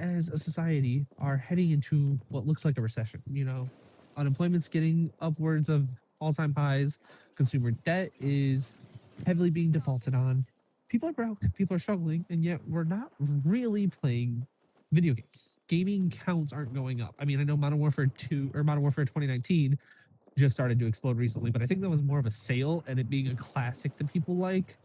as a society, are heading into what looks like a recession. Unemployment's getting upwards of all-time highs. Consumer debt is heavily being defaulted on. People are broke, people are struggling, and yet we're not really playing video games. Gaming counts aren't going up. I mean, I know Modern Warfare 2 or Modern Warfare 2019 just started to explode recently, but I think that was more of a sale and it being a classic that people like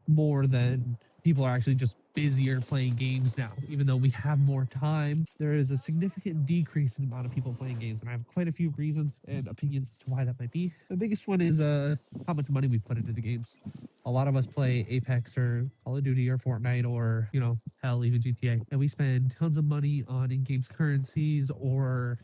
more than people are actually just busier playing games now. Even though we have more time, there is a significant decrease in the amount of people playing games, and I have quite a few reasons and opinions as to why that might be. The biggest one is how much money we've put into the games. A lot of us play Apex or Call of Duty or Fortnite or, hell, even GTA. And we spend tons of money on in-game currencies or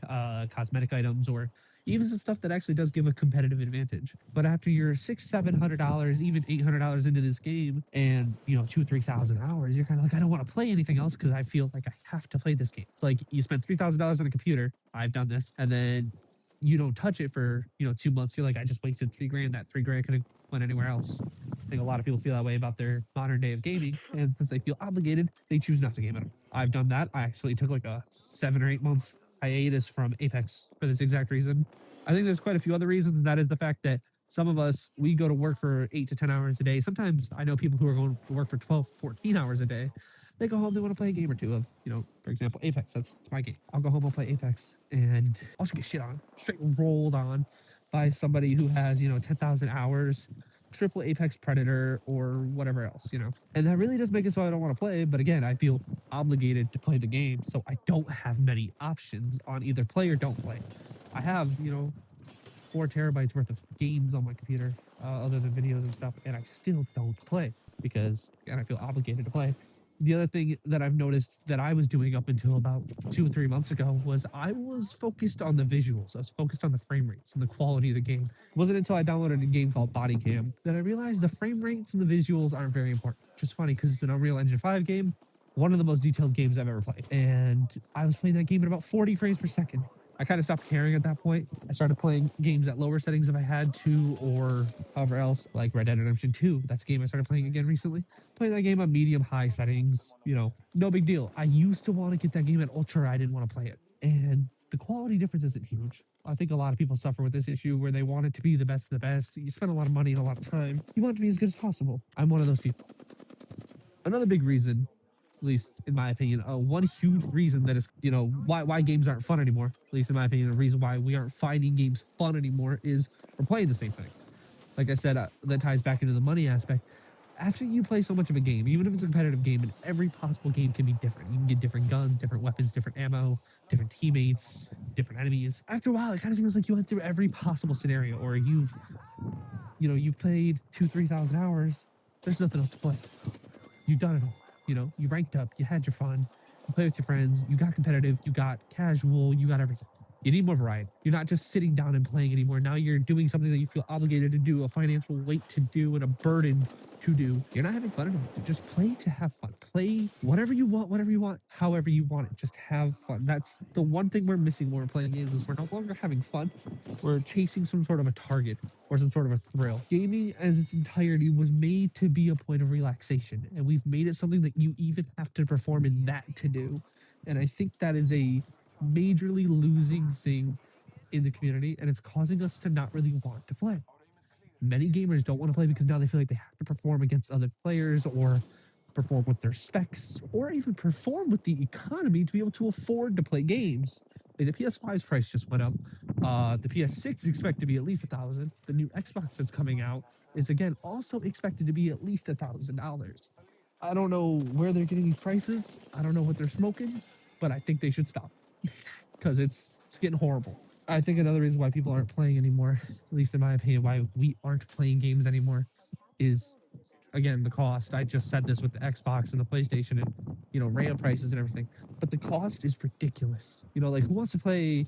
cosmetic items or even some stuff that actually does give a competitive advantage. But after you're $600-700, even $800 into this game, and 2,000-3,000 hours, you're kind of like, I don't want to play anything else because I feel like I have to play this game. It's like you spend $3,000 on a computer. I've done this, and then you don't touch it for 2 months. You're like, I just wasted $3,000. That $3,000 could have went anywhere else. I think a lot of people feel that way about their modern day of gaming, and since they feel obligated, they choose not to game at all. I've done that. I actually took like a 7 or 8 months hiatus from Apex for this exact reason. I think there's quite a few other reasons, and that is the fact that some of us, we go to work for 8 to 10 hours a day. Sometimes I know people who are going to work for 12, 14 hours a day. They go home, they want to play a game or two of, for example, Apex. That's my game. I'll go home, I'll play Apex, and I'll just get shit on, straight rolled on by somebody who has, 10,000 hours, triple Apex Predator, or whatever else, And that really does make it so I don't want to play, but again, I feel obligated to play the game, so I don't have many options on either play or don't play. I have, 4 terabytes worth of games on my computer, other than videos and stuff, and I still don't play because, again, I feel obligated to play. The other thing that I've noticed that I was doing up until about 2 or 3 months ago was I was focused on the visuals. I was focused on the frame rates and the quality of the game. It wasn't until I downloaded a game called Body Cam that I realized the frame rates and the visuals aren't very important. Which is funny because it's an Unreal Engine 5 game, one of the most detailed games I've ever played. And I was playing that game at about 40 frames per second. I kind of stopped caring at that point. I started playing games at lower settings if I had to, or however else, like Red Dead Redemption 2. That's a game I started playing again recently. Playing that game on medium-high settings, no big deal. I used to want to get that game at ultra. I didn't want to play it. And the quality difference isn't huge. I think a lot of people suffer with this issue where they want it to be the best of the best. You spend a lot of money and a lot of time. You want it to be as good as possible. I'm one of those people. Another big reason, at least in my opinion, one huge reason that is, why games aren't fun anymore, at least in my opinion, the reason why we aren't finding games fun anymore is we're playing the same thing. Like I said, that ties back into the money aspect. After you play so much of a game, even if it's a competitive game, and every possible game can be different. You can get different guns, different weapons, different ammo, different teammates, different enemies. After a while, it kind of feels like you went through every possible scenario, or you've played 2,000-3,000 hours. There's nothing else to play. You've done it all. You ranked up, you had your fun, you play with your friends, you got competitive, you got casual, you got everything. You need more variety. You're not just sitting down and playing anymore. Now you're doing something that you feel obligated to do, a financial weight to do, and a burden to do. You're not having fun anymore. Just play to have fun. Play whatever you want, however you want it. Just have fun. That's the one thing we're missing when we're playing games is we're no longer having fun. We're chasing some sort of a target or some sort of a thrill. Gaming as its entirety was made to be a point of relaxation, and we've made it something that you even have to perform in that to do. And I think that is a majorly losing thing in the community, and it's causing us to not really want to play. Many gamers don't want to play because now they feel like they have to perform against other players or perform with their specs or even perform with the economy to be able to afford to play games. Like the PS5's price just went up. The PS6 is expected to be at least $1,000. The new Xbox that's coming out is again also expected to be at least $1,000. I don't know where they're getting these prices. I don't know what they're smoking, but I think they should stop because it's getting horrible. I think another reason why people aren't playing anymore, at least in my opinion, why we aren't playing games anymore is, again, the cost. I just said this with the Xbox and the PlayStation and, RAM prices and everything. But the cost is ridiculous. Like who wants to pay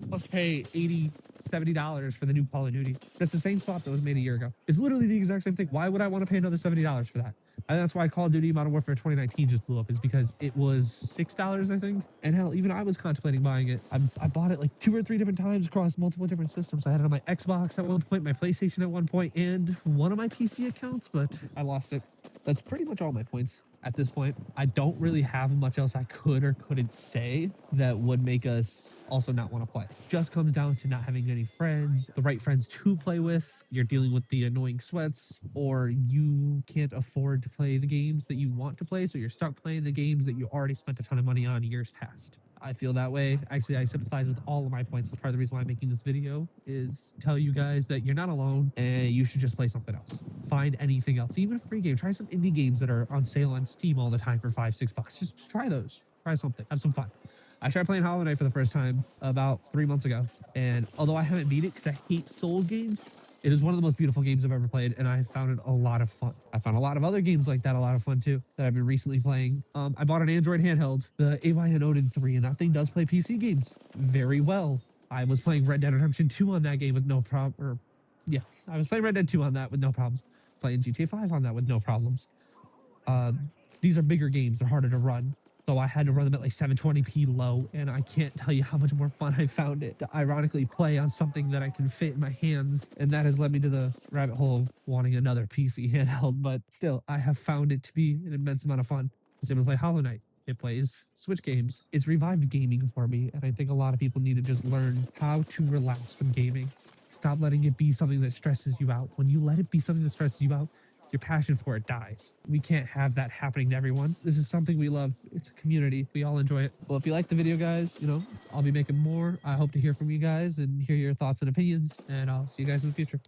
$80, $70 for the new Call of Duty? That's the same slot that was made a year ago. It's literally the exact same thing. Why would I want to pay another $70 for that? And that's why Call of Duty Modern Warfare 2019 just blew up, is because it was $6, I think. And hell, even I was contemplating buying it. I bought it like 2 or 3 different times across multiple different systems. I had it on my Xbox at one point, my PlayStation at one point, and one of my PC accounts, but I lost it. That's pretty much all my points. at this point. I don't really have much else I could or couldn't say that would make us also not want to play. Just comes down to not having any friends, the right friends to play with. You're dealing with the annoying sweats, or you can't afford to play the games that you want to play, so you're stuck playing the games that you already spent a ton of money on years past. I feel that way. Actually, I sympathize with all of my points. It's part of the reason why I'm making this video, is tell you guys that you're not alone and you should just play something else. Find anything else, even a free game. Try some indie games that are on sale on Steam all the time for $5-6. Just try those. Try something. Have some fun. I tried playing Hollow Knight for the first time about 3 months ago, and although I haven't beat it because I hate Souls games, it is one of the most beautiful games I've ever played, and I found it a lot of fun. I found a lot of other games like that a lot of fun too that I've been recently playing. I bought an Android handheld, the AYN Odin 3, and that thing does play PC games very well. I was playing Red Dead Redemption 2 on that game with no problem. Yes, I was playing Red Dead 2 on that with no problems. Playing GTA 5 on that with no problems. These are bigger games. They're harder to run. So I had to run them at like 720p low, and I can't tell you how much more fun I found it to ironically play on something that I can fit in my hands, and that has led me to the rabbit hole of wanting another PC handheld, but still, I have found it to be an immense amount of fun. I was able to play Hollow Knight. It plays Switch games. It's revived gaming for me, and I think a lot of people need to just learn how to relax when gaming. Stop letting it be something that stresses you out. When you let it be something that stresses you out, your passion for it dies. We can't have that happening to everyone. This is something we love. It's a community. We all enjoy it. Well, if you like the video, guys, I'll be making more. I hope to hear from you guys and hear your thoughts and opinions, and I'll see you guys in the future.